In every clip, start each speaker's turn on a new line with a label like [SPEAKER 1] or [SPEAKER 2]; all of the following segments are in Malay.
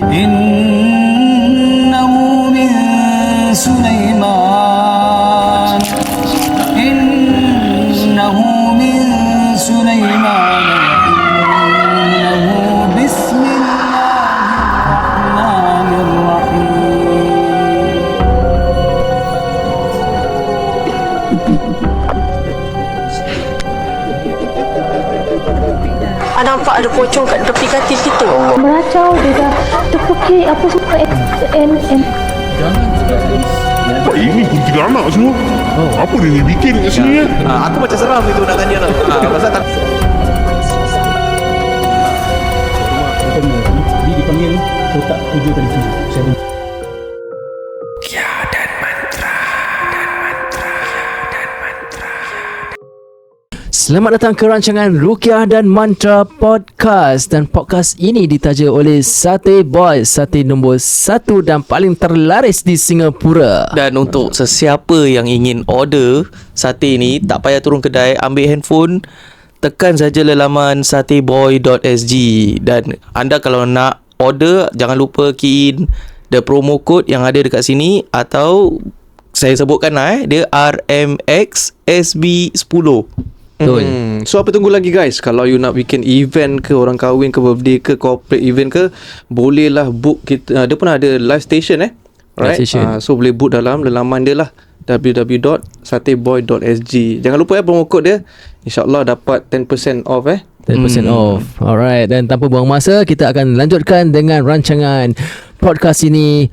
[SPEAKER 1] Innahu min Sulaiman. Innahu min Sulaiman. Innahu bismillahirrahmanirrahim.
[SPEAKER 2] Nampak ada pocong kat tepi katil kita.
[SPEAKER 3] Meracau dia dah terfikir apa semua
[SPEAKER 4] Nampak ini kuntilanak semua. Apa dia ni bikin kat sini
[SPEAKER 5] Aku macam seram itu nak tanya lah. Pasal tak
[SPEAKER 6] Dia dipanggil kotak 7 kali 7. Selamat datang ke rancangan Ruqyah dan Mantra Podcast. Dan podcast ini ditaja oleh Satay Boy, sate nombor 1 dan paling terlaris di Singapura.
[SPEAKER 5] Dan untuk sesiapa yang ingin order sate ni, tak payah turun kedai, ambil handphone, tekan saja laman satayboy.sg. Dan anda kalau nak order, jangan lupa key in the promo code yang ada dekat sini. Atau saya sebutkan lah dia RMXSB10.
[SPEAKER 6] Betul.
[SPEAKER 7] So apa tunggu lagi guys? Kalau you nak bikin event ke, orang kahwin ke, birthday ke, corporate event ke, bolehlah book kita. Dia pun ada live station right?
[SPEAKER 6] Live station.
[SPEAKER 7] So boleh book dalam laman dia lah, www.satayboy.sg. Jangan lupa promo code dia, InsyaAllah dapat 10% off
[SPEAKER 6] 10% off. Alright, dan tanpa buang masa, kita akan lanjutkan dengan rancangan podcast ini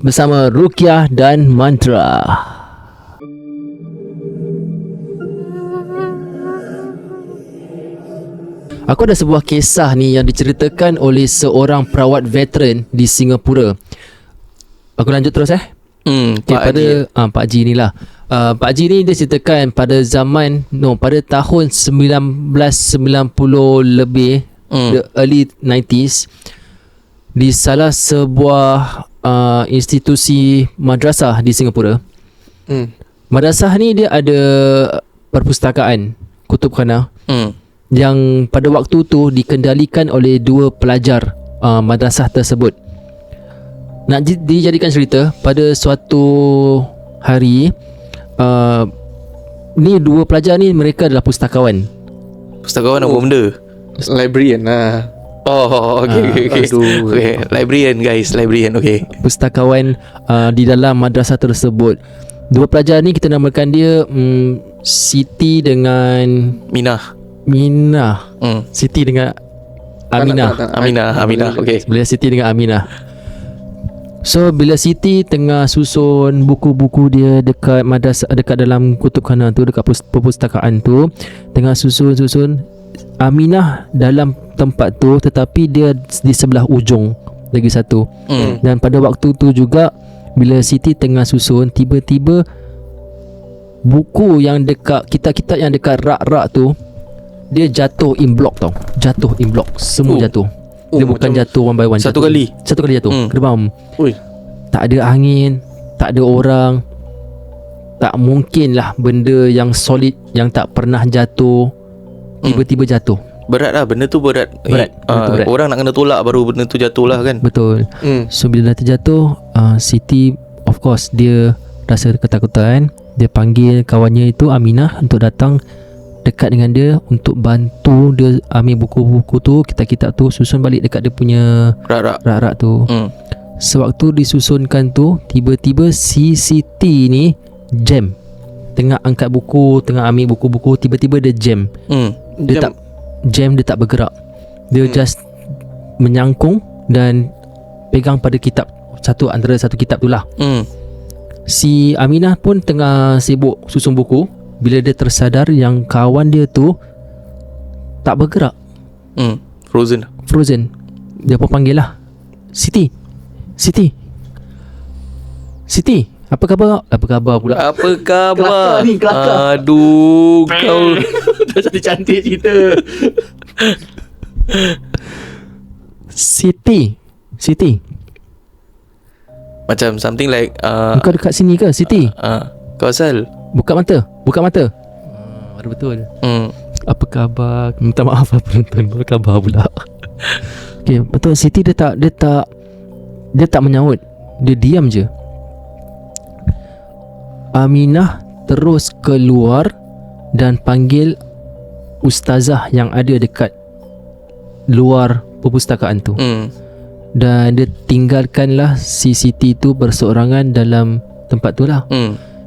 [SPEAKER 6] bersama Ruqyah dan Mantra. Aku ada sebuah kisah ni yang diceritakan oleh seorang perawat veteran di Singapura. Aku lanjut terus
[SPEAKER 5] Pak Haji.
[SPEAKER 6] Pak Haji ni lah. Pak Haji ni dia ceritakan pada tahun 1990 lebih, the early 90s, di salah sebuah institusi madrasah di Singapura. Madrasah ni dia ada perpustakaan, kutubkhana, yang pada waktu tu dikendalikan oleh 2 pelajar madrasah tersebut. Nak dijadikan cerita, pada suatu hari ni 2 pelajar ni mereka adalah pustakawan.
[SPEAKER 5] Pustakawan apa benda?
[SPEAKER 7] Librarian lah.
[SPEAKER 5] Oh, okay. Okay, librarian guys, librarian, okay.
[SPEAKER 6] Pustakawan di dalam madrasah tersebut. 2 pelajar ni kita namakan dia Siti dengan Minah. Siti dengan Aminah.
[SPEAKER 5] Aminah, okay.
[SPEAKER 6] Bila Siti dengan Aminah. So bila Siti tengah susun buku-buku dia dekat madrasah, dekat dalam kutubkhana tu, dekat perpustakaan tu, tengah susun, Aminah dalam tempat tu, tetapi dia di sebelah ujung lagi satu. Dan pada waktu tu juga, bila Siti tengah susun, tiba-tiba buku yang dekat, kitab-kitab yang dekat rak-rak tu, dia jatuh in block tau. Jatuh in block. Semua jatuh. Dia bukan jatuh one by one.
[SPEAKER 5] Satu kali
[SPEAKER 6] jatuh. Gerbam.
[SPEAKER 7] Ui.
[SPEAKER 6] Tak ada angin, tak ada orang. Tak mungkin lah benda yang solid, yang tak pernah jatuh, tiba-tiba jatuh.
[SPEAKER 5] Berat lah, benda tu berat.
[SPEAKER 6] Berat.
[SPEAKER 5] Orang nak kena tolak baru benda tu jatuh lah kan.
[SPEAKER 6] Betul. So bila dah terjatuh, Siti of course dia rasa ketakutan. Dia panggil kawannya itu Aminah untuk datang dekat dengan dia untuk bantu dia ambil buku-buku tu, kitab-kitab tu, susun balik dekat dia punya rak-rak tu. Sewaktu disusunkan tu, tiba-tiba si Siti ni jam. Tengah angkat buku, tengah ambil buku-buku, tiba-tiba dia jam. Dia tak bergerak. Dia just menyangkung dan pegang pada kitab, antara satu kitab tu lah. Si Aminah pun tengah sibuk susun buku. Bila dia tersadar yang kawan dia tu tak bergerak,
[SPEAKER 5] Frozen.
[SPEAKER 6] Dia pun panggil lah, Siti, apa khabar pula?
[SPEAKER 5] Apa khabar?
[SPEAKER 7] Kelakar.
[SPEAKER 5] Aduh, kau
[SPEAKER 6] Cantik cerita. Siti,
[SPEAKER 5] macam something like
[SPEAKER 6] kau dekat sini ke Siti?
[SPEAKER 5] kau asal
[SPEAKER 6] Buka mata. Ada betul. Apa khabar? Minta maaf lah penonton. Apa khabar pula? Okay, betul. Siti dia tak menyaut. Dia diam je. Aminah terus keluar dan panggil ustazah yang ada dekat luar perpustakaan tu. Dan dia tinggalkanlah si Siti tu berseorangan dalam tempat tu lah.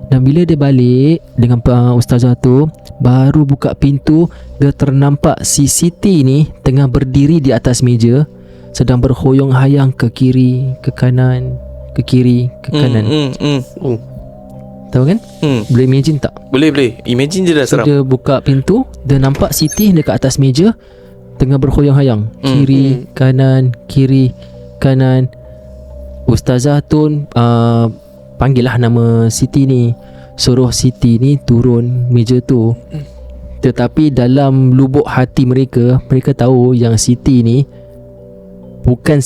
[SPEAKER 6] Dan bila dia balik dengan ustazah tu, baru buka pintu, dia ternampak si Siti ni tengah berdiri di atas meja, sedang berhoyong-hayang ke kiri, ke kanan, ke kiri, ke kanan. Tahu kan? Boleh imagine tak?
[SPEAKER 5] Boleh. Imagine je dah
[SPEAKER 6] So
[SPEAKER 5] seram.
[SPEAKER 6] dia buka pintu, dia nampak Siti dekat atas meja tengah berhoyong-hayang, kiri, kanan, kiri, kanan. Ustazah tu panggil lah nama Siti ni, suruh Siti ni turun meja tu. Tetapi dalam lubuk hati mereka tahu yang Siti ni bukan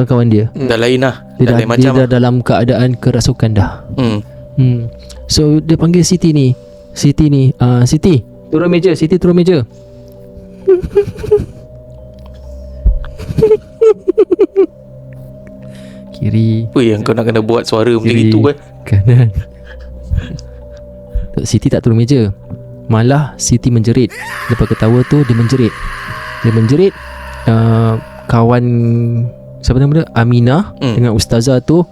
[SPEAKER 6] kawan dia.
[SPEAKER 5] Dah lain lah.
[SPEAKER 6] Dia
[SPEAKER 5] Dah lain macam
[SPEAKER 6] dah dalam keadaan kerasukan dah.
[SPEAKER 5] lah.
[SPEAKER 6] So dia panggil Siti ni, Siti turun meja, Siti turun meja. Kiri,
[SPEAKER 5] Apa yang kau nak kena buat suara macam
[SPEAKER 6] kiri,
[SPEAKER 5] itu kan?
[SPEAKER 6] kanan. Siti tak turun meja, malah Siti menjerit. Lepas ketawa tu dia menjerit. Kawan siapa nama dia, Aminah dengan ustazah tu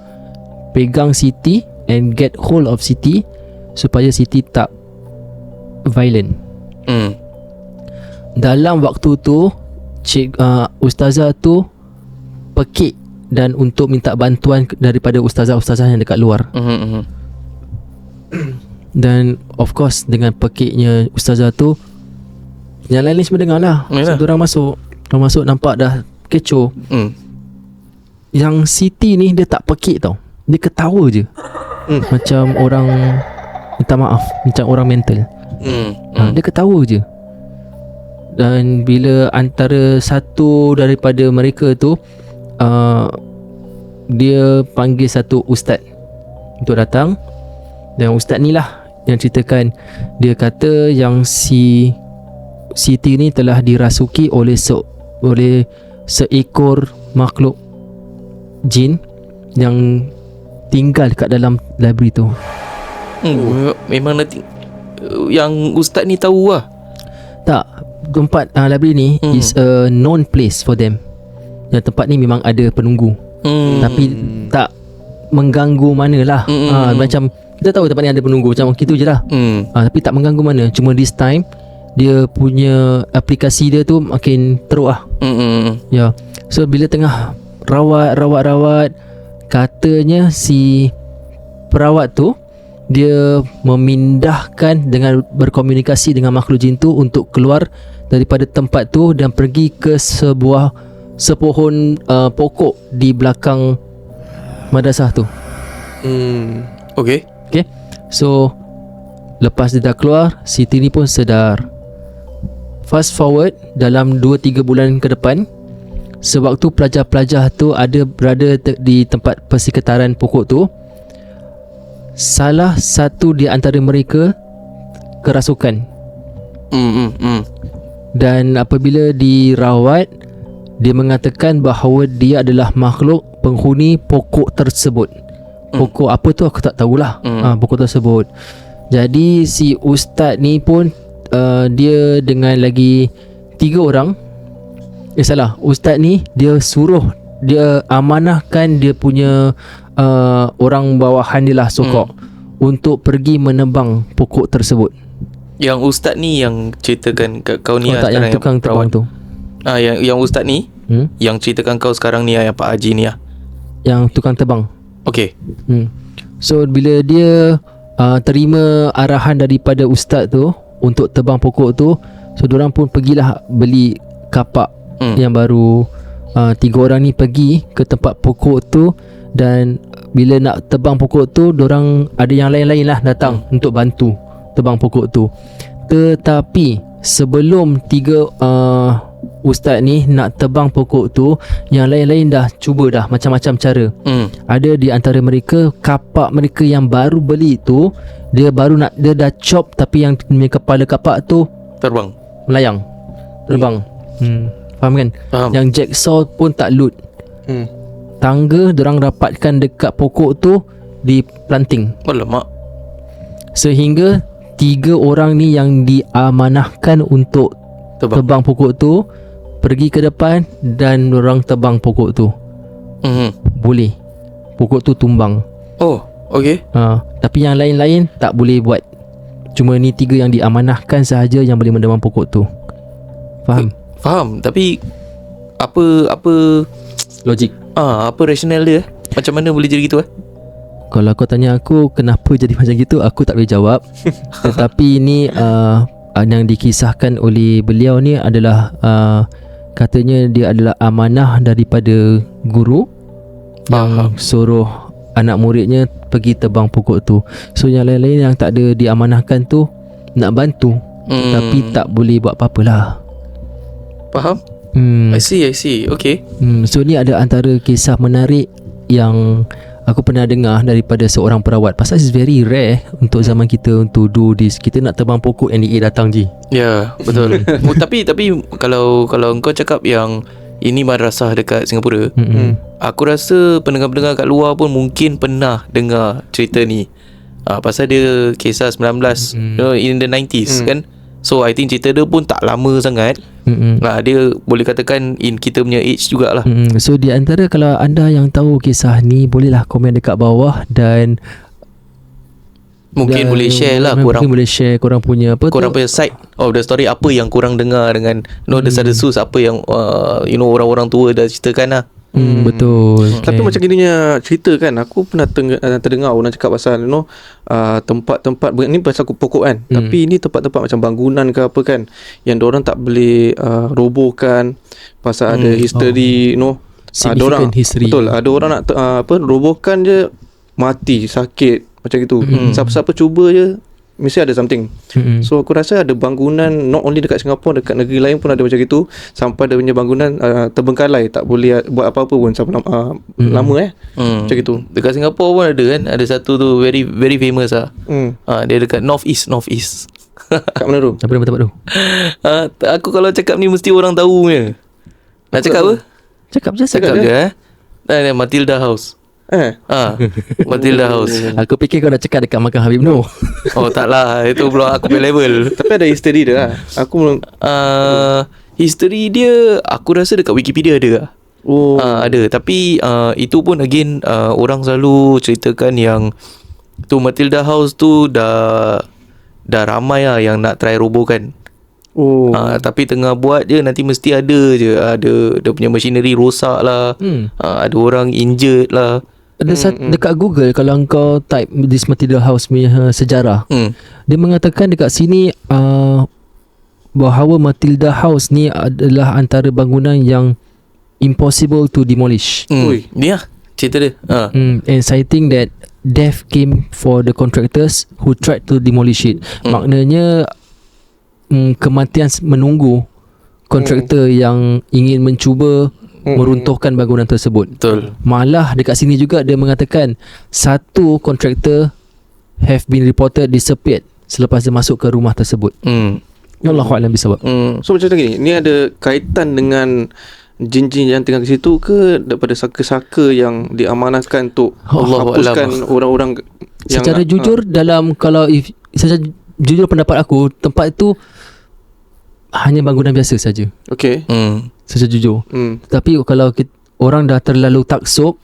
[SPEAKER 6] pegang Siti and get hold of Siti supaya Siti tak violent. Dalam waktu tu ustazah tu pekik dan untuk minta bantuan daripada ustazah-ustazah yang dekat luar. Dan of course dengan pekiknya ustazah tu, yang lain semua dengar lah. So diorang masuk nampak dah kecoh. Yang Siti ni dia tak pekik tau, dia ketawa je. Macam orang, minta maaf, macam orang mental. Dia ketawa je. Dan bila antara satu daripada mereka tu dia panggil satu ustaz untuk datang, dan ustaz ni lah yang ceritakan. Dia kata yang si Siti ni telah dirasuki oleh seekor makhluk jin yang tinggal kat dalam library tu.
[SPEAKER 5] Memang nanti yang ustaz ni tahu lah.
[SPEAKER 6] Tak, tempat library ni is a known place for them. Yang tempat ni memang ada penunggu, tapi tak mengganggu mana lah. Macam kita tahu tempat ni ada penunggu, macam gitu je lah. Tapi tak mengganggu mana. Cuma this time dia punya aplikasi dia tu makin teruk lah. Ya. So bila tengah rawat, katanya si perawat tu dia memindahkan dengan berkomunikasi dengan makhluk jin tu untuk keluar daripada tempat tu dan pergi ke sepohon pokok di belakang madrasah tu. Okay. So lepas dia dah keluar, Siti ni pun sedar. Fast forward dalam 2-3 bulan ke depan, sewaktu pelajar-pelajar tu berada di tempat persekitaran pokok tu, salah satu di antara mereka kerasukan. Dan apabila dirawat, dia mengatakan bahawa dia adalah makhluk penghuni pokok tersebut. Pokok apa tu aku tak tahulah. Pokok tersebut. Jadi si ustaz ni pun dia dengan lagi 3 orang. Ustaz ni dia amanahkan dia punya orang bawahan dia lah, sokok, untuk pergi menebang pokok tersebut.
[SPEAKER 5] Yang ustaz ni yang ceritakan kat kau ni
[SPEAKER 6] tak, yang tukang tebang tu.
[SPEAKER 5] Yang ustaz ni yang ceritakan kau sekarang ni, yang Pak Haji ni lah,
[SPEAKER 6] yang tukang tebang.
[SPEAKER 5] Okay.
[SPEAKER 6] So bila dia terima arahan daripada ustaz tu untuk tebang pokok tu, so diorang pun pergilah beli kapak yang baru. 3 orang ni pergi ke tempat pokok tu, dan bila nak tebang pokok tu, diorang ada yang lain-lain lah datang untuk bantu tebang pokok tu. Tetapi sebelum 3 ustaz ni nak tebang pokok tu, yang lain-lain dah cuba dah macam-macam cara. Ada di antara mereka, kapak mereka yang baru beli tu, dia dah chop, tapi yang kepala kapak tu
[SPEAKER 5] terbang,
[SPEAKER 6] melayang. terbang. Faham kan?
[SPEAKER 5] Faham.
[SPEAKER 6] Yang Jacksaw pun tak loot. Tangga diorang dapatkan dekat pokok tu di planting.
[SPEAKER 5] Alamak.
[SPEAKER 6] Sehingga 3 orang ni yang diamanahkan untuk tebang pokok tu pergi ke depan dan orang tebang pokok tu. Boleh. Pokok tu tumbang.
[SPEAKER 5] Oh, okay.
[SPEAKER 6] Tapi yang lain-lain tak boleh buat. Cuma ni 3 yang diamanahkan sahaja yang boleh mendebang pokok tu. Faham?
[SPEAKER 5] Faham. Tapi apa
[SPEAKER 6] Logik.
[SPEAKER 5] apa rasional dia? Macam mana boleh jadi gitu
[SPEAKER 6] Kalau kau tanya aku kenapa jadi macam gitu, aku tak boleh jawab. Tetapi ni yang dikisahkan oleh beliau ni adalah katanya dia adalah amanah daripada guru yang suruh anak muridnya pergi tebang pokok tu. So yang lain-lain yang tak ada diamanahkan tu nak bantu, tapi tak boleh buat apa-apalah.
[SPEAKER 5] Faham? I see. Okay.
[SPEAKER 6] So ni ada antara kisah menarik yang aku pernah dengar daripada seorang perawat. Pasal it's very rare untuk zaman kita untuk do this. Kita nak tebang pokok NDA datang je.
[SPEAKER 5] Ya, betul. Tapi kalau kau cakap yang ini madrasah dekat Singapura, aku rasa pendengar-pendengar kat luar pun mungkin pernah dengar cerita ni. Pasal dia kisah 19 in the 90s kan. So I think cerita dia pun tak lama sangat. Dia boleh katakan in kita punya age jugalah.
[SPEAKER 6] So di antara kalau anda yang tahu kisah ni, bolehlah komen dekat bawah dan
[SPEAKER 5] mungkin boleh share lah korang.
[SPEAKER 6] Mungkin boleh share korang punya apa
[SPEAKER 5] korang punya side of the story, apa yang korang dengar dengan desas-desus, apa yang orang-orang tua dah ceritakan lah.
[SPEAKER 6] Betul.
[SPEAKER 7] Tapi macam gininya cerita kan, aku pernah terdengar orang cakap pasal tempat-tempat ni pasal pokok kan. Tapi ini tempat-tempat macam bangunan ke apa kan, yang diorang tak boleh robohkan pasal ada history
[SPEAKER 6] significant history.
[SPEAKER 7] Betul, ada orang nak robohkan je mati, sakit macam gitu. Siapa-siapa cuba je mesti ada something. So aku rasa ada bangunan not only dekat Singapura, dekat negeri lain pun ada macam gitu. Sampai dia punya bangunan terbengkalai, tak boleh buat apa-apa pun sampai lama macam gitu.
[SPEAKER 5] Dekat Singapura pun ada kan, ada satu tu very very famous dia dekat North East.
[SPEAKER 7] Kat mana tu?
[SPEAKER 6] Apa nama tempat tu?
[SPEAKER 5] Aku kalau cakap ni mesti orang tahu punya. Nak cakap apa?
[SPEAKER 6] Cakap je.
[SPEAKER 5] Matilda House. Matilda House.
[SPEAKER 6] Aku fikir kau nak cakap dekat makam Habib Noh.
[SPEAKER 5] Oh tak lah, itu belum aku punya level.
[SPEAKER 7] Tapi ada history dia lah. Aku
[SPEAKER 5] history dia aku rasa dekat Wikipedia ada lah. Ada. Tapi itu pun again orang selalu ceritakan yang tu Matilda House tu dah ramai lah yang nak try robohkan. Tapi tengah buat je nanti mesti ada je, ada dia punya machinery rosak lah, ada orang injured lah.
[SPEAKER 6] Ada dekat Google, kalau kau type this Matilda House punya sejarah, dia mengatakan dekat sini bahawa Matilda House ni adalah antara bangunan yang impossible to demolish.
[SPEAKER 5] Ni lah cerita dia.
[SPEAKER 6] And citing that death came for the contractors who tried to demolish it. Maknanya kematian menunggu kontraktor yang ingin mencuba meruntuhkan bangunan tersebut.
[SPEAKER 5] Betul.
[SPEAKER 6] Malah dekat sini juga dia mengatakan satu kontraktor have been reported disappeared selepas dia masuk ke rumah tersebut. Allahuakbar bisawab.
[SPEAKER 7] So macam ni, ni ada kaitan dengan jin-jin yang tinggal di situ ke, daripada saka-saka yang diamanahkan untuk hapuskan orang-orang yang
[SPEAKER 6] secara jujur dalam secara jujur pendapat aku, tempat itu hanya bangunan biasa saja.
[SPEAKER 7] Okay.
[SPEAKER 6] Secara jujur. Tapi kalau orang dah terlalu taksub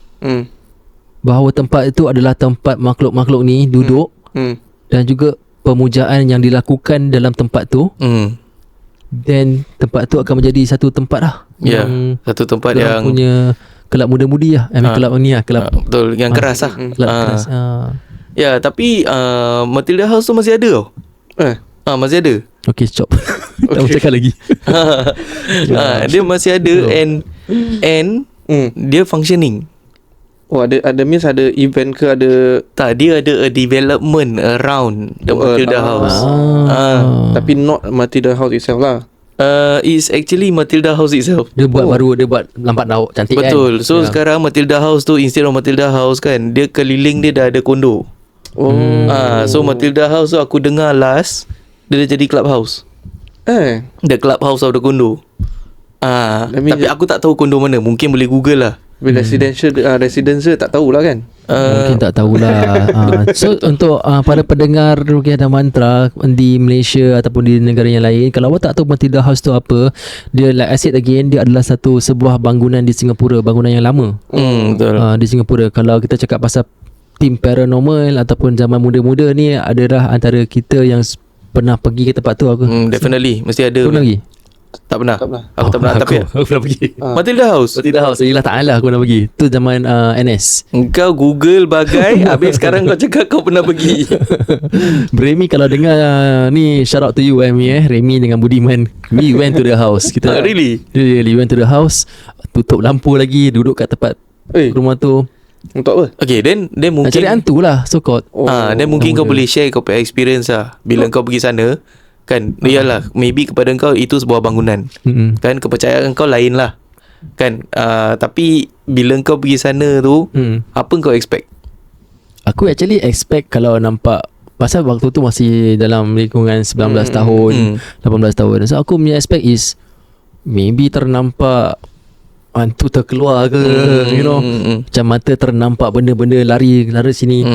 [SPEAKER 6] bahawa tempat itu adalah tempat makhluk-makhluk ni duduk, dan juga pemujaan yang dilakukan dalam tempat tu, then tempat tu akan menjadi satu tempat lah.
[SPEAKER 5] Satu tempat yang
[SPEAKER 6] punya kelab muda-mudi lah. Kelab ni lah, kelab
[SPEAKER 5] betul, yang keras lah.
[SPEAKER 6] Kelab keras.
[SPEAKER 5] Ya, tapi Matilda House tu masih ada tau. Masih ada.
[SPEAKER 6] Okay, stop. Tak mau cakap lagi.
[SPEAKER 5] Dia masih ada and dia functioning.
[SPEAKER 7] Ada means ada event ke ada?
[SPEAKER 5] Tak, dia ada a development around the Matilda House.
[SPEAKER 7] Tapi not Matilda House itself lah.
[SPEAKER 5] It's actually Matilda House itself.
[SPEAKER 6] Dia buat baru, dia buat lambat lauk cantik.
[SPEAKER 5] Betul. So sekarang Matilda House tu, instead of Matilda House kan, dia keliling dia dah ada kondo. So Matilda House tu aku dengar last dia dah jadi clubhouse. The clubhouse of the condo. Tapi aku tak tahu kondo mana. Mungkin boleh Google lah.
[SPEAKER 7] Residence tak tahulah kan.
[SPEAKER 6] Mungkin tak tahulah. So untuk para pendengar Ruqyah dan Mantra di Malaysia ataupun di negara yang lain, kalau awak tak tahu Matilda House tu apa, dia like I said again, dia adalah sebuah bangunan di Singapura, bangunan yang lama.
[SPEAKER 5] Betul.
[SPEAKER 6] Di Singapura. Kalau kita cakap pasal tim paranormal ataupun zaman muda-muda ni, adalah antara kita yang pernah pergi ke tempat tu. Aku
[SPEAKER 5] Definitely mesti ada.
[SPEAKER 6] pernah pergi.
[SPEAKER 5] Tak pernah. Aku tak pernah. Tapi
[SPEAKER 6] aku pernah pergi.
[SPEAKER 5] Matilda House.
[SPEAKER 6] Matilda House. Yelah Ta'ala aku pernah pergi. Tu zaman NS.
[SPEAKER 5] Engkau Google bagai habis sekarang kau cakap kau pernah pergi.
[SPEAKER 6] Remy kalau dengar ni, shout out to you Remy dengan Budiman. We went to the house. Kita
[SPEAKER 5] Really
[SPEAKER 6] went to the house. Tutup lampu lagi, duduk kat tempat rumah tu.
[SPEAKER 7] Untuk apa?
[SPEAKER 5] Okay, then mungkin
[SPEAKER 6] Cari hantu lah, so called.
[SPEAKER 5] then mungkin kau boleh share kau punya experience lah. Bila kau pergi sana kan, iyalah maybe kepada kau itu sebuah bangunan. Kan kepercayaan kau lain lah. Kan tapi bila kau pergi sana tu, apa kau expect?
[SPEAKER 6] Aku actually expect kalau nampak, pasal waktu tu masih dalam lingkungan 19 tahun, 18 tahun. So aku punya expect is maybe ternampak hantu terkeluar ke, you know, macam mata ternampak benda-benda lari sini.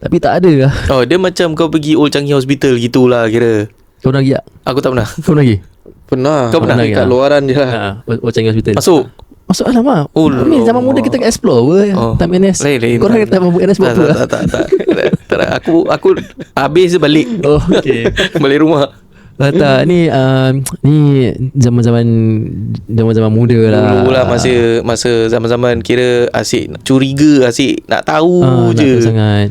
[SPEAKER 6] Tapi tak ada lah.
[SPEAKER 5] Oh, dia macam kau pergi Old Changi Hospital gitulah kira.
[SPEAKER 6] Kau pernah pergi tak?
[SPEAKER 5] Aku tak pernah.
[SPEAKER 6] Kau pernah pergi?
[SPEAKER 7] Pernah.
[SPEAKER 5] Kau pernah?
[SPEAKER 7] Kat luaran je lah.
[SPEAKER 6] Changi Hospital.
[SPEAKER 5] Masuk
[SPEAKER 6] alamak. Ni zaman muda kita explore time NS.
[SPEAKER 5] Lain.
[SPEAKER 6] Korang kata NS buat apa?
[SPEAKER 5] Tak. Aku habis je balik.
[SPEAKER 6] Oh, okay.
[SPEAKER 5] Balik rumah.
[SPEAKER 6] Tak, ni zaman-zaman muda lah.
[SPEAKER 5] Dulu lah masa zaman-zaman kira asyik nak curiga, asyik nak tahu je.
[SPEAKER 6] Nak tahu sangat.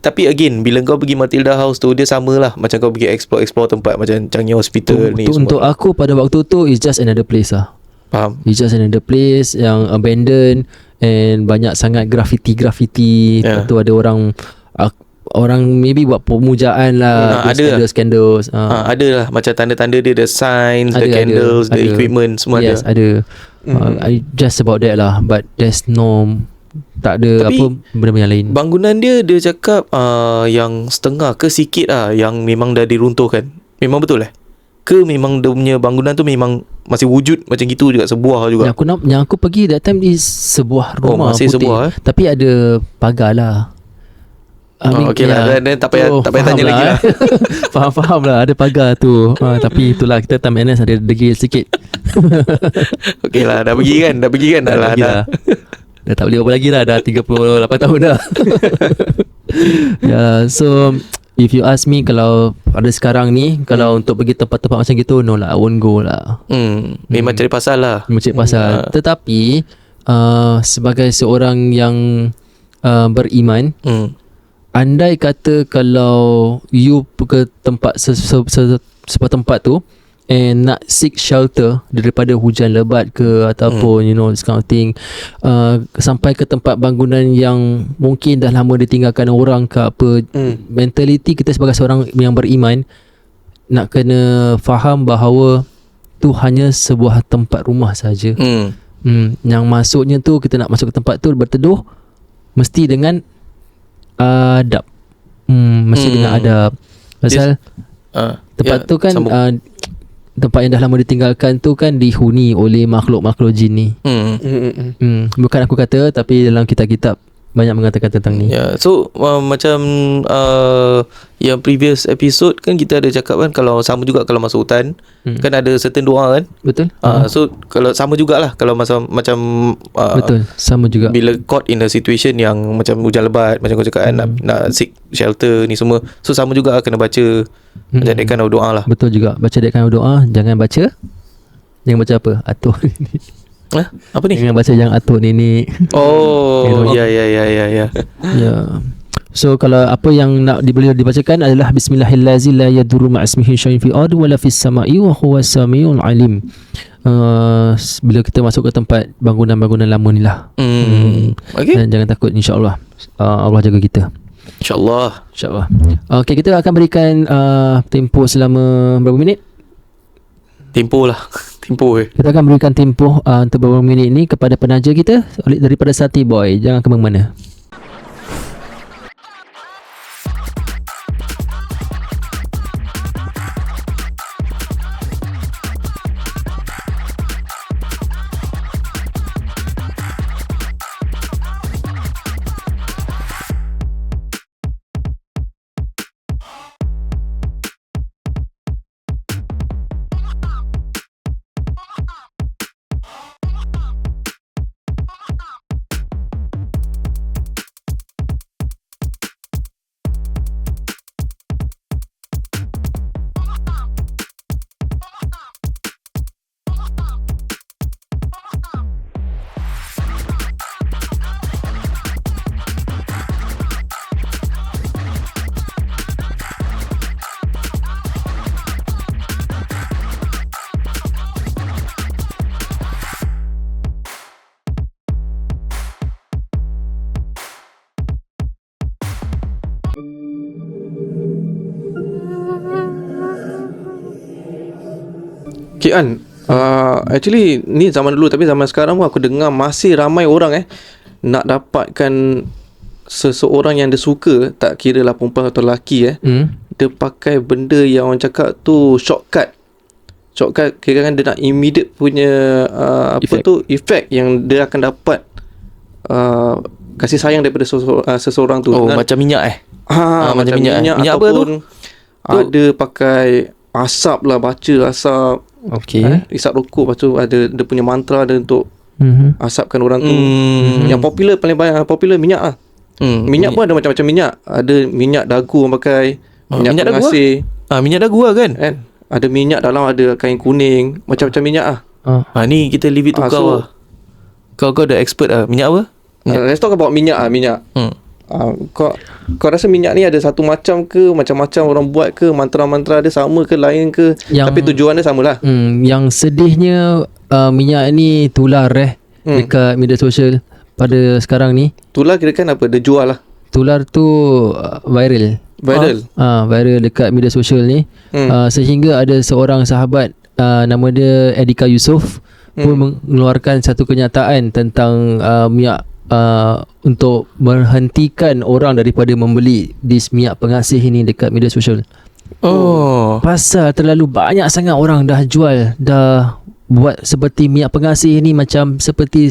[SPEAKER 5] Tapi again, bila kau pergi Matilda House tu, dia samalah macam kau pergi explore tempat macam Changi Hospital ni semua.
[SPEAKER 6] Untuk aku pada waktu tu, it's just another place lah.
[SPEAKER 5] Faham?
[SPEAKER 6] It's just another place yang abandoned and banyak sangat graffiti. Lepas tu ada orang maybe buat pemujaan lah,
[SPEAKER 5] ada
[SPEAKER 6] scandals.
[SPEAKER 5] Ada lah macam tanda-tanda dia, the signs, the candles, the equipment semua ada.
[SPEAKER 6] Yes, ada. Just about that lah, but there's no, tak ada. Tapi, apa benda-benda yang lain.
[SPEAKER 5] Bangunan dia cakap yang setengah ke sikit yang memang dah diruntuhkan. Memang betul ke memang dia punya bangunan tu memang masih wujud macam gitu juga, sebuah juga?
[SPEAKER 6] Yang aku pergi that time is sebuah rumah
[SPEAKER 5] masih
[SPEAKER 6] putih,
[SPEAKER 5] sebuah
[SPEAKER 6] tapi ada pagar lah.
[SPEAKER 5] Okay lah, dan tak payah tanya lagi lah. Faham lah, ada pagar tu. Tapi itulah, kita time NS ada degil sikit. Okay lah, dah pergi kan? Dah
[SPEAKER 6] tak boleh apa lagi lah. Dah 38 tahun dah. So if you ask me, kalau ada sekarang ni, kalau untuk pergi tempat-tempat macam gitu, no lah, I won't go lah.
[SPEAKER 5] Memang cari pasal lah.
[SPEAKER 6] Tetapi sebagai seorang yang beriman, andai kata kalau you ke tempat sebuah tempat tu and nak seek shelter daripada hujan lebat ke ataupun you know this kind of thing, sampai ke tempat bangunan yang mungkin dah lama ditinggalkan orang ke apa, mentality kita sebagai seorang yang beriman nak kena faham bahawa tu hanya sebuah tempat rumah saja. Yang masuknya tu, kita nak masuk ke tempat tu berteduh mesti dengan adab. Mesti dengan adab. Pasal tempat tu kan tempat yang dah lama ditinggalkan tu kan dihuni oleh makhluk-makhluk jin ni. Bukan aku kata, tapi dalam kitab-kitab banyak mengatakan tentang ni.
[SPEAKER 5] So macam yang previous episode kan kita ada cakap kan, kalau sama juga kalau masuk hutan kan ada certain doa kan.
[SPEAKER 6] Betul.
[SPEAKER 5] So kalau sama jugalah kalau macam
[SPEAKER 6] betul, sama juga.
[SPEAKER 5] Bila caught in a situation yang macam hujan lebat, macam kau cakap kan, nak seek shelter ni semua, so sama juga kena baca macam that kind of doa lah.
[SPEAKER 6] Betul juga, baca that kind of doa. Jangan baca apa? Atur ni.
[SPEAKER 5] Apa ni?
[SPEAKER 6] Jangan baca yang atur ni.
[SPEAKER 5] Ya.
[SPEAKER 6] So kalau apa yang nak boleh dibacakan adalah bismillahirrahmanirrahim, la yadurru ma'asmihi syai'un fil ardi wala fis sama'i wa huwas samiul alim. Bila kita masuk ke tempat bangunan-bangunan lama ni lah.
[SPEAKER 5] Okay.
[SPEAKER 6] Dan jangan takut, insya-Allah Allah jaga kita.
[SPEAKER 5] InsyaAllah.
[SPEAKER 6] Okay, kita akan berikan tempoh selama berapa minit?
[SPEAKER 5] Tempoh
[SPEAKER 6] Kita akan berikan tempoh untuk beberapa minit ni kepada penaja kita daripada Sati Boy. Jangan ke mana-mana.
[SPEAKER 7] Okay An, actually ni zaman dulu, tapi zaman sekarang pun aku dengar masih ramai orang nak dapatkan seseorang yang dia suka, tak kira lah perempuan atau lelaki dia pakai benda yang orang cakap tu shortcut, kira kan dia nak immediate punya effect yang dia akan dapat kasih sayang daripada seseorang tu.
[SPEAKER 5] Macam minyak
[SPEAKER 7] macam minyak
[SPEAKER 5] minyak
[SPEAKER 7] ataupun apa tu? Ada pakai asap lah, baca asap, isap rokok, lepas tu ada dia punya mantra dia untuk asapkan orang tu. Yang popular, paling banyak popular minyak lah. Minyak pun ada macam-macam minyak. Ada minyak dagu orang pakai, minyak pengasih.
[SPEAKER 5] Minyak dagu lah kan?
[SPEAKER 7] Ada minyak dalam, ada kain kuning, macam-macam minyak lah.
[SPEAKER 5] Ni kita leave it to kau lah. Kau dah expert lah. Minyak apa?
[SPEAKER 7] Let's talk about minyak lah. Minyak. Kau rasa minyak ni ada satu macam ke, macam-macam orang buat ke, mantra-mantra dia sama ke, lain ke, tapi tujuan dia sama lah.
[SPEAKER 6] Yang sedihnya minyak ni tular dekat media sosial pada sekarang ni.
[SPEAKER 7] Tular kira kan apa? Dia jual lah.
[SPEAKER 6] Tular tu viral viral dekat media sosial ni. Sehingga ada seorang sahabat nama dia Edika Yusof pun mengeluarkan satu kenyataan tentang minyak untuk menghentikan orang daripada membeli dis minyak pengasih ini dekat media sosial. Pasal terlalu banyak sangat orang dah jual, dah buat seperti minyak pengasih ni macam seperti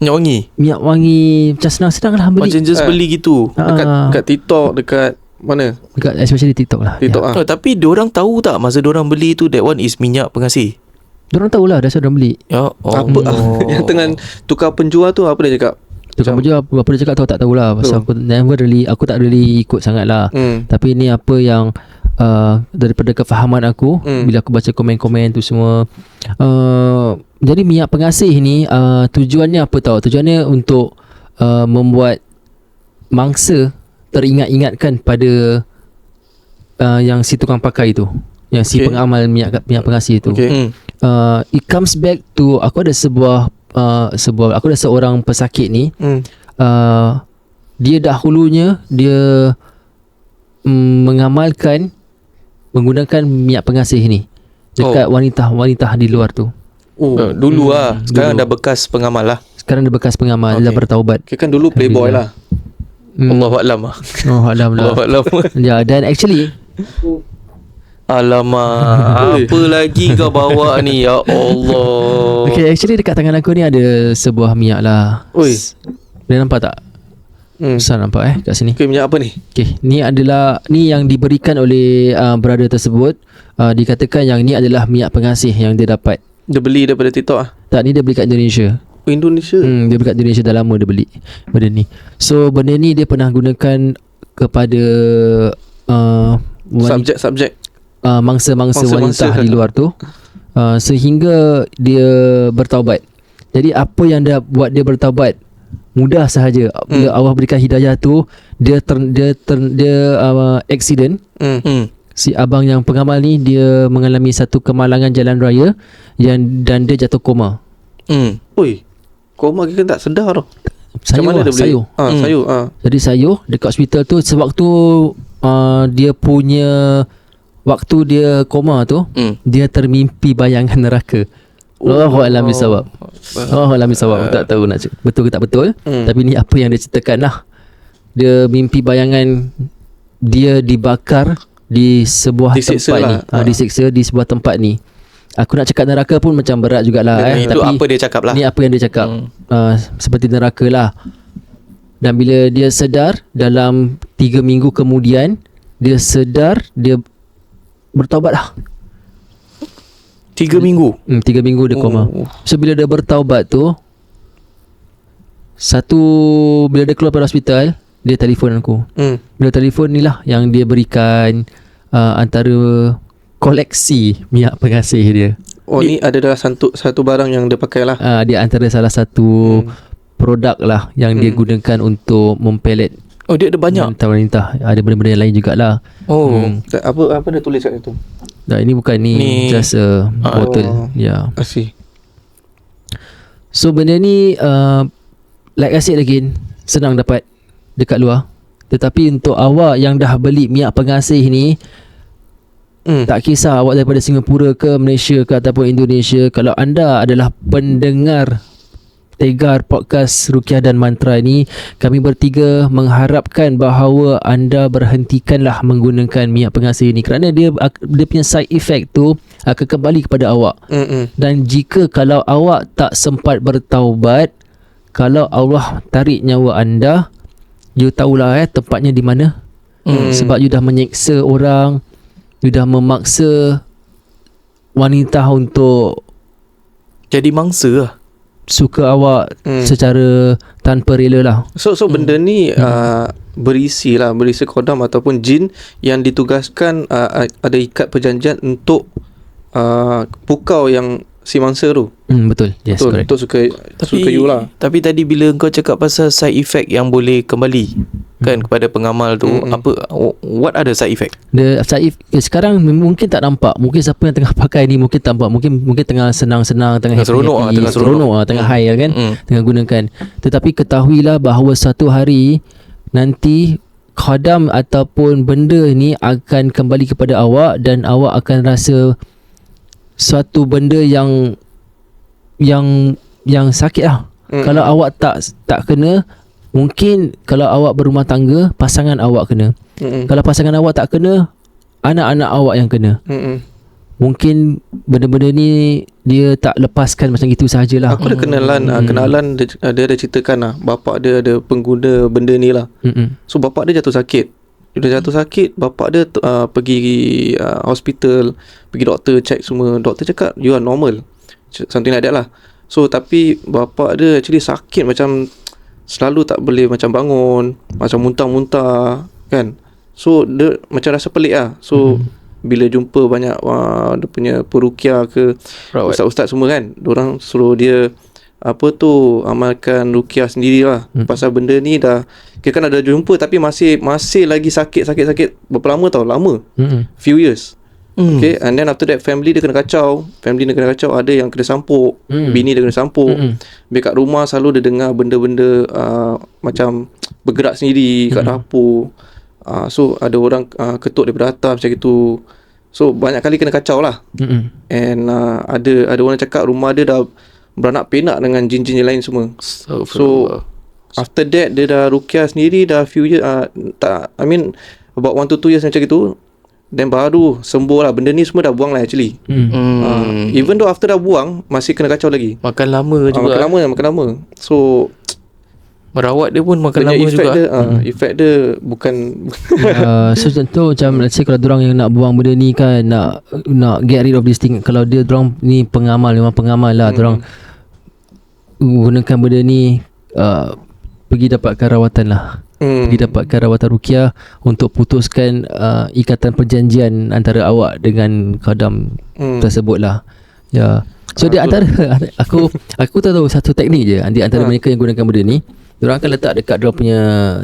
[SPEAKER 6] minyak wangi macam senang-senang lah beli.
[SPEAKER 5] Macam just beli gitu.
[SPEAKER 7] Dekat TikTok, dekat mana?
[SPEAKER 6] Dekat especially TikTok lah.
[SPEAKER 5] Tapi diorang tahu tak masa diorang beli tu that one is minyak pengasih?
[SPEAKER 6] Diorang tahulah, dasar diorang beli.
[SPEAKER 7] Apa yang tengah tukar penjual tu, apa dia cakap?
[SPEAKER 6] Tukar penjual apa dia cakap tak tahulah. Pasal aku tak really ikut sangat lah. Tapi ni apa yang daripada kefahaman aku bila aku baca komen-komen tu semua. Jadi minyak pengasih ni tujuannya apa tahu? Tujuannya untuk membuat mangsa teringat-ingatkan pada yang si tukang pakai tu, yang si pengamal minyak pengasih tu. It comes back to aku ada aku ada seorang pesakit ni. Dia dahulunya dia mengamalkan menggunakan minyak pengasih ni dekat wanita di luar tu.
[SPEAKER 5] Dulu lah. Sekarang dah bekas pengamal lah.
[SPEAKER 6] Sekarang dia bekas pengamal, dia dah bertaubat.
[SPEAKER 7] Kan dulu playboy lah.
[SPEAKER 5] Allahuaklam lah.
[SPEAKER 6] Allahuaklam. Ya, dan actually
[SPEAKER 5] alamak, apa lagi kau bawa ni, ya Allah.
[SPEAKER 6] Okay, actually dekat tangan aku ni ada sebuah minyak lah. Dia nampak tak? Besar nampak kat sini.
[SPEAKER 7] Okay, minyak apa ni?
[SPEAKER 6] Okay, ni yang diberikan oleh brother tersebut. Dikatakan yang ni adalah minyak pengasih yang dia dapat.
[SPEAKER 7] Dia beli daripada TikTok ah?
[SPEAKER 6] Tak, ni dia beli kat Indonesia.
[SPEAKER 7] Indonesia?
[SPEAKER 6] Dia beli kat Indonesia, dah lama dia beli benda ni. So benda ni dia pernah gunakan kepada
[SPEAKER 7] subjek
[SPEAKER 6] mangsa-mangsa wanita di luar tu, sehingga dia bertaubat. Jadi apa yang dia buat dia bertaubat mudah sahaja. Bila Allah berikan hidayah tu, dia accident. Si abang yang pengamal ni dia mengalami satu kemalangan jalan raya dan dia jatuh koma.
[SPEAKER 7] Koma kita tak sedar tau.
[SPEAKER 6] Sayur. Jadi sayur dekat hospital tu. Sewaktu dia punya waktu dia koma tu, dia termimpi bayangan neraka. Allahuaklam bisawab. Allahuaklam bisawab. Tak tahu nak betul ke tak betul. Tapi ni apa yang dia ceritakan lah. Dia mimpi bayangan dia dibakar di sebuah tempat lah. Disiksa di sebuah tempat ni. Aku nak cakap neraka pun macam berat jugalah.
[SPEAKER 5] Itu
[SPEAKER 6] tapi
[SPEAKER 5] apa dia cakap lah.
[SPEAKER 6] Ni apa yang dia cakap. Seperti neraka lah. Dan bila dia sedar, dalam 3 minggu kemudian, dia sedar, dia bertaubat lah.
[SPEAKER 5] 3 minggu?
[SPEAKER 6] 3 minggu dia koma. So bila dia bertaubat tu, bila dia keluar dari hospital, dia telefon aku. Bila telefon ni lah yang dia berikan antara koleksi minyak pengasih dia.
[SPEAKER 7] Ni adalah satu barang yang dia pakai lah.
[SPEAKER 6] Dia antara salah satu produk lah yang dia gunakan untuk mempelet.
[SPEAKER 5] Dia ada banyak
[SPEAKER 6] wanita. Ada benda-benda yang lain jugalah.
[SPEAKER 7] Apa dia tulis kat situ?
[SPEAKER 6] Ini bukan ni just a bottle.
[SPEAKER 7] I see.
[SPEAKER 6] So benda ni like I said again, senang dapat dekat luar. Tetapi untuk awak yang dah beli minyak pengasih ni, Tak kisah awak daripada Singapura ke Malaysia ke ataupun Indonesia, kalau anda adalah pendengar Tegar Podcast Ruqyah dan Mantra ini, kami bertiga mengharapkan bahawa anda berhentikanlah menggunakan minyak pengasih ini, kerana dia punya side effect tu akan kembali kepada awak. Dan jika kalau awak tak sempat bertaubat, kalau Allah tarik nyawa anda, you tahulah tempatnya di mana. Sebab you dah menyeksa orang, you dah memaksa wanita untuk
[SPEAKER 5] Jadi mangsa lah.
[SPEAKER 6] suka awak secara tanpa rela lah.
[SPEAKER 7] So benda ni berisi kodam ataupun jin yang ditugaskan, ada ikat perjanjian untuk pukau yang si mangsa tu.
[SPEAKER 6] Betul. Yes, correct.
[SPEAKER 7] Untuk suka you lah.
[SPEAKER 5] Tapi tadi bila kau cakap pasal side effect yang boleh kembali kan kepada pengamal tu, apa, what are the side effect?
[SPEAKER 6] The side sekarang mungkin tak nampak. Mungkin siapa yang tengah pakai ni mungkin tampak. Mungkin tengah senang-senang, tengah
[SPEAKER 5] seronok
[SPEAKER 6] happy,
[SPEAKER 5] tengah seronok.
[SPEAKER 6] tengah high kan, tengah gunakan. Tetapi ketahuilah bahawa satu hari nanti khadam ataupun benda ni akan kembali kepada awak, dan awak akan rasa suatu benda yang sakit lah. Kalau awak tak kena, mungkin kalau awak berumah tangga, pasangan awak kena. Kalau pasangan awak tak kena, anak-anak awak yang kena. Mungkin benda-benda ni dia tak lepaskan macam itu sahajalah.
[SPEAKER 7] Aku ada kenalan dia ada ceritakan lah, bapak dia ada pengguna benda ni lah. So bapak dia jatuh sakit. Dia jatuh sakit, bapak dia pergi hospital, pergi doktor check semua. Doktor cakap you are normal, something like that lah. So tapi bapak dia actually sakit, macam selalu tak boleh macam bangun, macam muntah-muntah kan. So dia macam rasa pelik lah. So bila jumpa banyak dia punya peruqyah ke ustaz-ustaz semua kan, diorang suruh dia amalkan ruqyah sendirilah. Pasal benda ni dah kira kan ada jumpa, tapi masih lagi sakit. Berapa lama tau? Lama. Few years. Okay, and then after that family dia kena kacau. Ada yang kena sampuk, bini dia kena sampuk. Dekat rumah selalu dia dengar benda-benda macam bergerak sendiri kat dapur. So ada orang ketuk daripada atas macam itu. So banyak kali kena kacau lah. And ada orang cakap rumah dia dah beranak penak dengan jin-jin yang lain semua. So after that dia dah ruqyah sendiri dah few years, about 1 to 2 years macam itu. Dan baru sembuh lah. Benda ni semua dah buang lah actually. Even though after dah buang, masih kena kacau lagi.
[SPEAKER 5] Makan lama juga.
[SPEAKER 7] Makan lama. So
[SPEAKER 5] merawat dia pun makan lama juga.
[SPEAKER 7] Efek dia bukan
[SPEAKER 6] so contoh macam let's say kalau diorang yang nak buang benda ni kan, nak get rid of this thing, kalau diorang ni memang pengamal lah, diorang gunakan benda ni, pergi dapatkan rawatan lah. Pergi dapatkan rawatan ruqyah untuk putuskan ikatan perjanjian antara awak dengan khadam tersebut lah. Ya. So di antara aku tahu satu teknik je di antara mereka yang gunakan benda ni. Diorang akan letak dekat diorang punya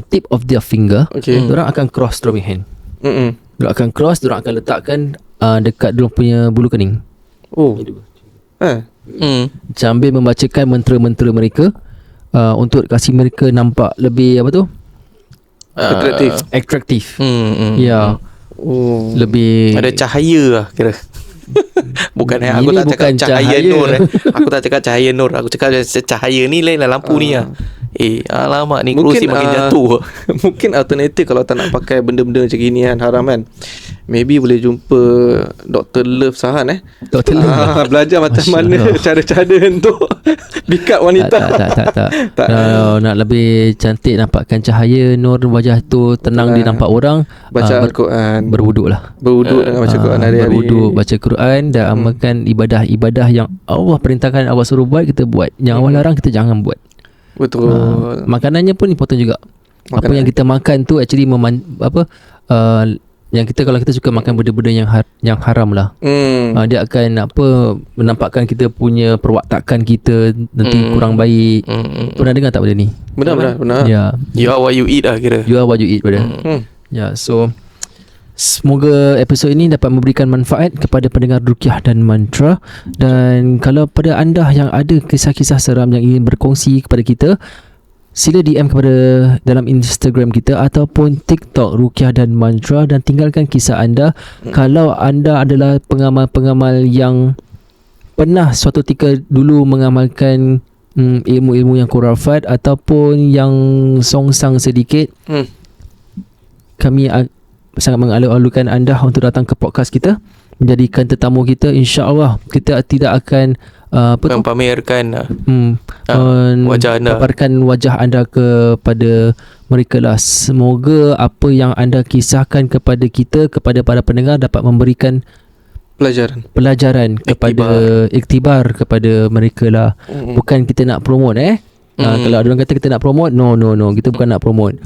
[SPEAKER 6] tip of their finger. Diorang akan cross diorang hand. Diorang akan cross, diorang akan letakkan dekat diorang punya bulu kening. Sambil membacakan mentera-mentera mereka untuk kasih mereka nampak lebih atraktif. Ya. Lebih
[SPEAKER 5] ada cahaya lah kira. Bukan aku tak cakap cahaya nur. Aku tak cakap cahaya nur. Aku cakap cahaya ni lain lah, lampu ni lah. Alamak ni kerusi makin jatuh.
[SPEAKER 7] Mungkin alternatif kalau tak nak pakai benda-benda macam gini kan, haram kan, maybe boleh jumpa Dr. Love Sahan
[SPEAKER 6] Dr. Love
[SPEAKER 7] belajar macam mana cara-cara untuk bikat wanita.
[SPEAKER 6] Tak. Nak lebih cantik, nampakkan cahaya nur wajah tu, tenang dia nampak orang,
[SPEAKER 7] baca Al-Quran,
[SPEAKER 6] berwuduk lah.
[SPEAKER 7] Berwuduk dengan baca Quran hari-hari.
[SPEAKER 6] Berwuduk, baca Quran dan amalkan ibadah-ibadah yang Allah perintahkan, Allah suruh buat, kita buat. Yang Allah larang kita jangan buat.
[SPEAKER 7] Betul.
[SPEAKER 6] Makanannya pun important juga. Apa yang kita makan tu actually yang kita, kalau kita suka makan benda-benda yang haram lah, dia akan menampakkan kita punya perwatakan kita nanti kurang baik. Pernah dengar tak benda ni?
[SPEAKER 7] Benar.
[SPEAKER 6] Ya.
[SPEAKER 5] You are what you eat lah kira.
[SPEAKER 6] You are what you eat, brother. Ya, so semoga episod ini dapat memberikan manfaat kepada pendengar Ruqyah dan Mantra. Dan kalau pada anda yang ada kisah-kisah seram yang ingin berkongsi kepada kita, sila DM kepada dalam Instagram kita ataupun TikTok Ruqyah dan Mantra dan tinggalkan kisah anda. Kalau anda adalah pengamal-pengamal yang pernah suatu ketika dulu mengamalkan ilmu-ilmu yang khurafat ataupun yang songsang sedikit, kami sangat mengalu-alukan anda untuk datang ke podcast kita, menjadikan tetamu kita. InsyaAllah kita tidak akan
[SPEAKER 5] Pamerkan wajah anda,
[SPEAKER 6] paparkan wajah anda kepada mereka lah. Semoga apa yang anda kisahkan kepada kita, kepada para pendengar, dapat memberikan pelajaran kepada iktibar kepada mereka lah. Bukan kita nak promote kalau ada orang kata kita nak promote, no, kita bukan nak promote.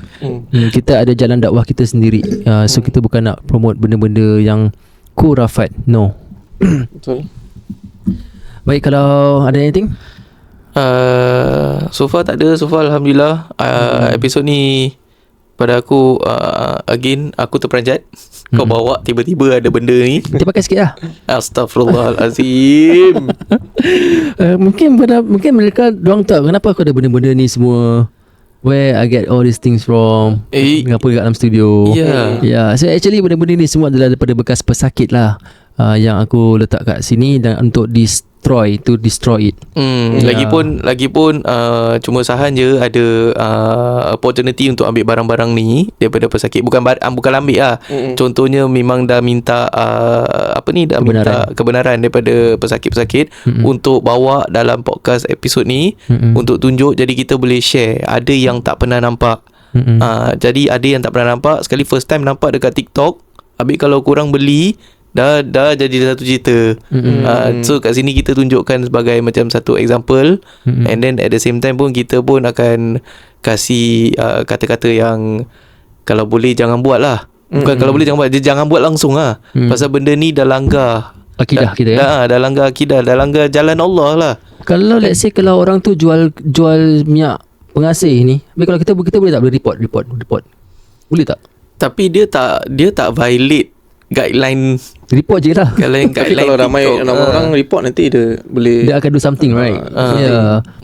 [SPEAKER 6] Kita ada jalan dakwah kita sendiri. So kita bukan nak promote benda-benda yang khurafat. No.
[SPEAKER 7] Betul.
[SPEAKER 6] Baik, kalau ada anything?
[SPEAKER 5] So far tak ada. So far Alhamdulillah. Episod ni pada aku again aku terperanjat. Kau bawa tiba-tiba ada benda ni.
[SPEAKER 6] Kita pakai sikit lah.
[SPEAKER 5] Astaghfirullahalazim.
[SPEAKER 6] Mungkin mereka dorang tahu kenapa aku ada benda-benda ni semua. Where I get all these things from. Kenapa dekat dalam studio. So actually benda-benda ni semua adalah daripada bekas pesakit lah, yang aku letak kat sini dan untuk destroy it. Lagipun cuma Sahan je ada opportunity untuk ambil barang-barang ni daripada pesakit. Bukan ambil lah. Contohnya memang dah minta minta kebenaran daripada pesakit-pesakit untuk bawa dalam podcast episod ni untuk tunjuk. Jadi kita boleh share. Ada yang tak pernah nampak. Jadi ada yang tak pernah nampak, sekali first time nampak dekat TikTok. Habis kalau korang beli, dah jadi satu cerita. So kat sini kita tunjukkan sebagai macam satu example, and then at the same time pun kita pun akan kasih kata-kata yang kalau boleh jangan buat lah. Bukan kalau boleh jangan buat, jangan buat langsung lah. Pasal benda ni dah langgar akidah kita ya.
[SPEAKER 5] Dah langgar akidah, dah langgar jalan Allah lah.
[SPEAKER 6] Kalau let's say kalau orang tu jual minyak pengasih ni, tapi kalau kita boleh tak boleh report? Boleh tak?
[SPEAKER 5] Tapi dia tak violate guideline.
[SPEAKER 6] Report je lah.
[SPEAKER 7] Tapi kalau ramai orang report, nanti dia boleh,
[SPEAKER 6] dia akan do something, right?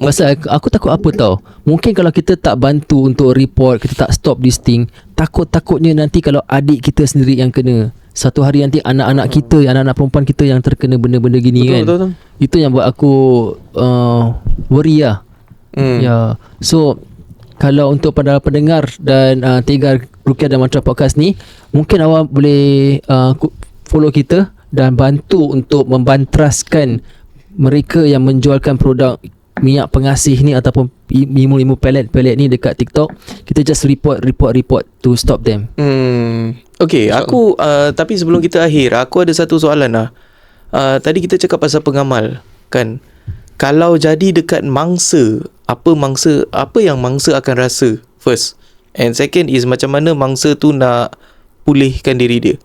[SPEAKER 6] Pasal aku takut apa tau, mungkin kalau kita tak bantu untuk report, kita tak stop this thing, takutnya nanti kalau adik kita sendiri yang kena, satu hari nanti anak-anak kita, anak-anak perempuan kita yang terkena benda-benda gini. Betul. Itu yang buat aku worry lah. So kalau untuk pada pendengar dan Tegar Ruqyah dan Mantra Podcast ni, mungkin awak boleh follow kita dan bantu untuk membantraskan mereka yang menjualkan produk minyak pengasih ni ataupun ilmu-ilmu pelet ni dekat TikTok. Kita just report to stop them.
[SPEAKER 5] Okay, aku tapi sebelum kita akhir, aku ada satu soalan lah. Tadi kita cakap pasal pengamal kan. Kalau jadi dekat mangsa, apa yang mangsa akan rasa first, and second is macam mana mangsa tu nak pulihkan diri dia.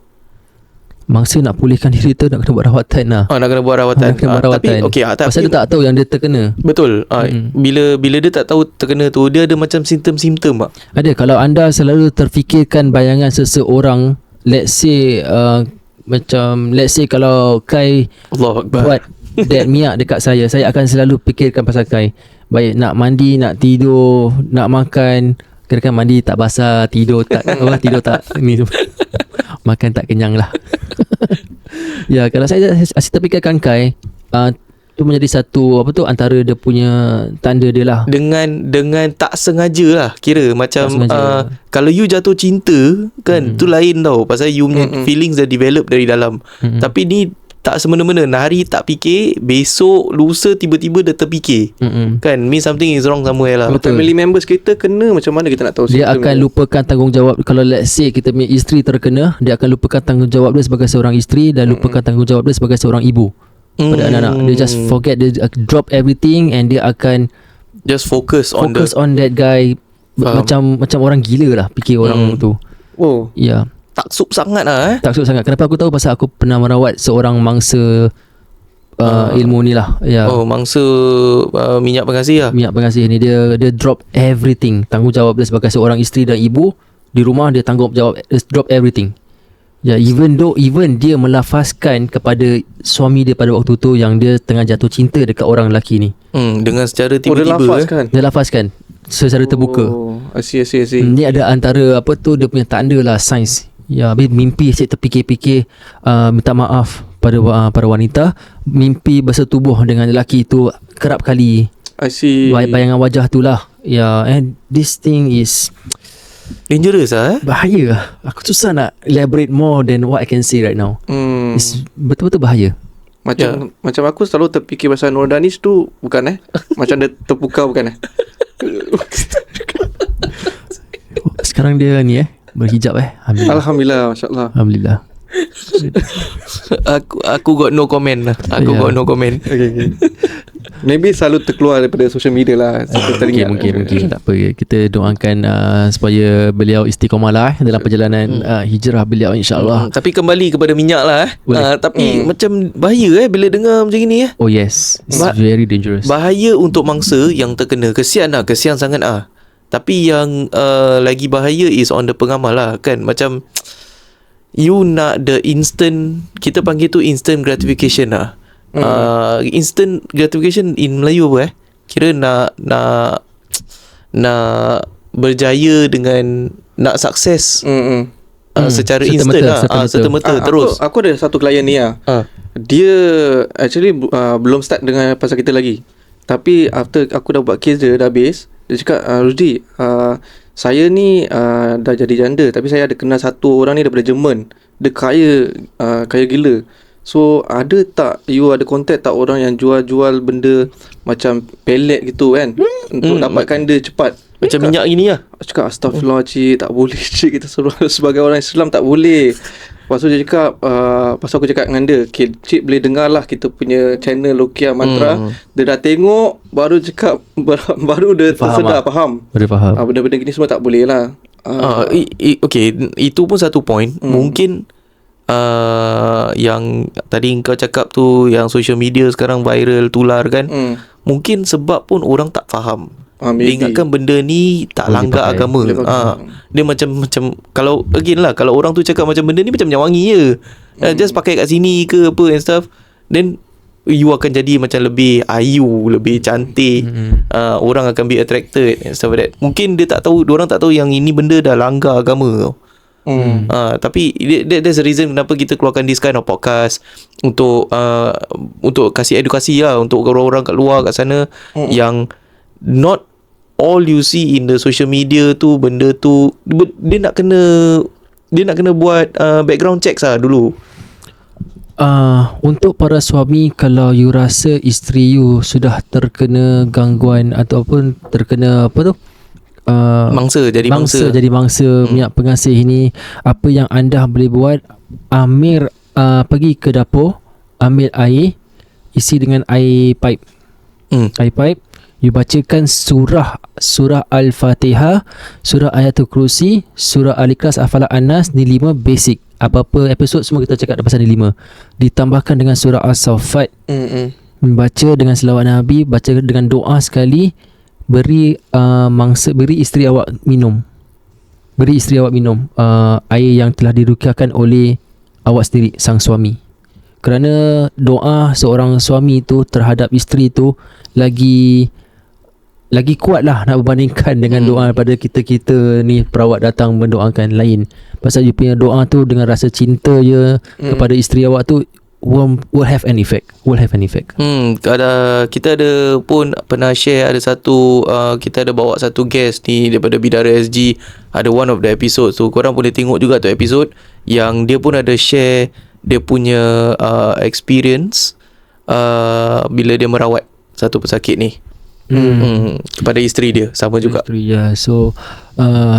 [SPEAKER 6] Mangsa nak pulihkan diri tu nak kena buat rawatan lah.
[SPEAKER 5] Nak kena buat rawatan. Tapi okay,
[SPEAKER 6] pasal dia tak tahu yang dia terkena. Betul.
[SPEAKER 5] Bila dia tak tahu terkena tu, dia ada macam simptom-simptom tak?
[SPEAKER 6] Ada. Kalau anda selalu terfikirkan bayangan seseorang, let's say kalau Kai buat that minyak dekat saya akan selalu fikirkan pasal Kai. Baik nak mandi, nak tidur, nak makan. Kira-kira mandi tak basah, tidur tak ni makan tak kenyang lah. Ya, kalau saya asyik terfikirkan Kai, tu menjadi satu antara dia punya tanda dia lah. Dengan tak sengaja lah, kira macam
[SPEAKER 5] kalau you jatuh cinta kan, tu lain tau. Pasal you punya feelings dah develop dari dalam. Tapi ni tak semena-mena. Hari tak fikir, besok lusa tiba-tiba dah terfikir. Kan, mean something is wrong somewhere lah.
[SPEAKER 7] Betul. Family members kita kena, macam mana kita nak tahu?
[SPEAKER 6] Dia akan lupakan tanggungjawab. Kalau let's say kita punya isteri terkena, dia akan lupakan tanggungjawab dia sebagai seorang isteri dan lupakan tanggungjawab dia sebagai seorang ibu pada anak-anak. Dia just forget, dia drop everything and dia akan
[SPEAKER 5] just focus on
[SPEAKER 6] that guy. Macam orang gila lah fikir orang tu.
[SPEAKER 5] Oh.
[SPEAKER 6] Ya.
[SPEAKER 5] Taksub sangat lah
[SPEAKER 6] Taksub sangat. Kenapa aku tahu? Pasal aku pernah merawat seorang mangsa ilmu ni lah.
[SPEAKER 5] Mangsa minyak pengasih lah.
[SPEAKER 6] Minyak pengasih ni dia drop everything. Tanggungjawab dia sebagai seorang isteri dan ibu di rumah, dia tanggungjawab, dia drop everything. Ya, even dia melafazkan kepada suami dia pada waktu tu yang dia tengah jatuh cinta dekat orang lelaki ni.
[SPEAKER 5] Dengan secara tiba-tiba
[SPEAKER 6] dia lafazkan. secara terbuka.
[SPEAKER 7] I see.
[SPEAKER 6] Ni ada antara apa tu dia punya tanda lah, sains. Ya, habis mimpi cik terfikir-fikir minta maaf pada para wanita, mimpi bersetubuh dengan lelaki itu kerap kali.
[SPEAKER 7] I see.
[SPEAKER 6] Bayangan wajah tu lah. Ya, and this thing is
[SPEAKER 5] Dangerous lah
[SPEAKER 6] bahaya. Aku susah nak elaborate more than what I can say right now. It's betul-betul bahaya.
[SPEAKER 7] Macam aku selalu terfikir pasal Nur Danish tu, bukan macam dia terpukau, bukan
[SPEAKER 6] Sekarang dia ni berhijab
[SPEAKER 7] Alhamdulillah, masya-Allah.
[SPEAKER 6] Alhamdulillah.
[SPEAKER 5] Aku got no comment lah. Got no comment.
[SPEAKER 7] Okay. Maybe selalu terkeluar daripada social media lah.
[SPEAKER 6] Mungkin tak apa. Kita doakan supaya beliau istiqamah lah dalam perjalanan hijrah beliau, insya-Allah.
[SPEAKER 5] Tapi kembali kepada minyak lah tapi macam bahaya bila dengar macam ni
[SPEAKER 6] Oh yes, it's very dangerous.
[SPEAKER 5] Bahaya untuk mangsa yang terkena. Kesian sangat Tapi yang lagi bahaya is on the pengamal lah kan. Macam you nak the instant, kita panggil tu instant gratification lah. Instant gratification in Melayu apa kira nak berjaya dengan nak sukses secara instant lah, serta-merta terus.
[SPEAKER 7] Aku ada satu klien ni dia actually belum start dengan pasal kita lagi, tapi after aku dah buat case dia dah habis, dia cakap Rusdi, saya ni dah jadi janda, tapi saya ada kenal satu orang ni daripada Jerman, dia kaya gila. So ada tak you ada contact tak orang yang jual benda macam pellet gitu kan, untuk dapatkan dia cepat
[SPEAKER 5] macam minyak gini lah.
[SPEAKER 7] Aku cakap astagfirullah cik, tak boleh cik, kita sebagai orang Islam tak boleh. Lepas tu dia cakap pasal aku cakap dengan dia, okay, cik boleh dengar lah kita punya channel Ruqyah Mantra. Dia dah tengok, baru cakap baru dia tersedar, faham. Benda-benda gini semua tak boleh lah.
[SPEAKER 5] Okay, itu pun satu point. Mungkin yang tadi kau cakap tu, yang social media sekarang viral, tular kan, mungkin sebab pun orang tak faham. Dia ingatkan benda ni tak langgar agama. Dia macam kalau again lah, kalau orang tu cakap macam benda ni macam wangi je, just pakai kat sini ke apa and stuff, then you akan jadi macam lebih ayu, lebih cantik, orang akan be attracted and stuff like that. Mungkin dia tak tahu, diorang tak tahu yang ini benda dah langgar agama tau. Tapi there's a reason kenapa kita keluarkan this kind of podcast, untuk kasih edukasi lah untuk orang-orang kat luar kat sana, yang not all you see in the social media tu benda tu, dia nak kena buat background checks lah dulu.
[SPEAKER 6] Untuk para suami, kalau you rasa isteri you sudah terkena gangguan ataupun terkena apa tu, mangsa jadi mangsa minyak pengasih ini, apa yang anda boleh buat, pergi ke dapur, ambil air, isi dengan air pipe. Air pipe, you bacakan surah Al-Fatihah, surah Ayatul Kursi, surah Al-Ikhlas, Al-Falaq, An-Nas, ni 5 basic. Apa-apa episod semua kita cakap pasal ni 5. Ditambahkan dengan surah As-Saffat. Baca dengan selawat Nabi, baca dengan doa sekali. Beri isteri awak minum. Air yang telah diruqyahkan oleh awak sendiri, sang suami. Kerana doa seorang suami tu terhadap isteri tu lagi kuat lah nak berbandingkan dengan doa pada kita ni perawat datang mendoakan lain. Pasal you punya doa tu dengan rasa cinta je kepada isteri awak tu will have an effect.
[SPEAKER 5] Kita ada pun pernah share, ada satu kita ada bawa satu guest ni daripada Bidara SG, ada one of the episode tu, korang boleh tengok juga tu episode, yang dia pun ada share dia punya experience bila dia merawat satu pesakit ni. Kepada isteri dia sama juga.
[SPEAKER 6] So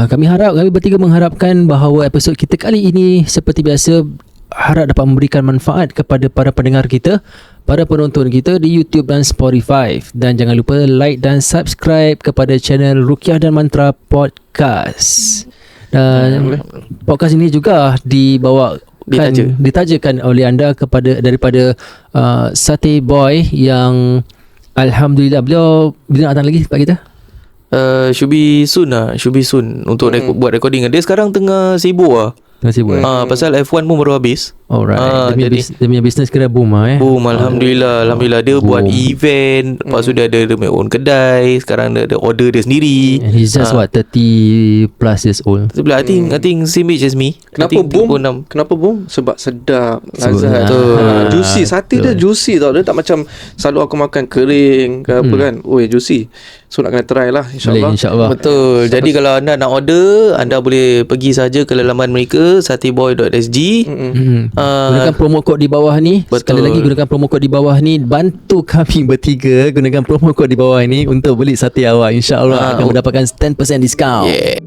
[SPEAKER 6] kami bertiga mengharapkan bahawa episod kita kali ini seperti biasa harap dapat memberikan manfaat kepada para pendengar kita, para penonton kita di YouTube dan Spotify. Dan jangan lupa like dan subscribe kepada channel Ruqyah dan Mantra Podcast. Dan podcast ini juga ditajakan oleh anda daripada Sate Boy, yang alhamdulillah beliau bila nak datang lagi tempat kita?
[SPEAKER 5] Should be soon untuk buat recording. Dia sekarang tengah sibuk lah. Pasal F1 pun baru habis.
[SPEAKER 6] Alright. Dia punya business kira boom lah
[SPEAKER 5] Boom, Alhamdulillah. Dia
[SPEAKER 6] Boom.
[SPEAKER 5] buat event. Lepas tu dia ada punya own kedai. Sekarang dia ada order dia sendiri.
[SPEAKER 6] And he's just 30 plus years old.
[SPEAKER 5] Sebelah I think same age as me.
[SPEAKER 7] Kenapa
[SPEAKER 5] I think
[SPEAKER 7] boom?
[SPEAKER 5] 36.
[SPEAKER 7] Kenapa boom? Sebab sedap,
[SPEAKER 6] Sebab
[SPEAKER 7] lazat.
[SPEAKER 6] sedap.
[SPEAKER 7] Juicy. Sate dia juicy tau. Dia tak macam selalu aku makan kering ke apa kan. Juicy. So nak kena try lah,
[SPEAKER 6] Boleh,
[SPEAKER 7] insyaAllah.
[SPEAKER 6] insyaAllah.
[SPEAKER 5] Betul. Jadi kalau anda nak order, anda boleh pergi saja ke laman mereka sateboy.sg.
[SPEAKER 6] Gunakan promo kod di bawah ni.
[SPEAKER 5] Betul.
[SPEAKER 6] Sekali lagi gunakan promo kod di bawah ni. Bantu kami bertiga gunakan promo kod di bawah ni untuk beli sate awak. InsyaAllah akan mendapatkan 10% discount.
[SPEAKER 5] Yeah.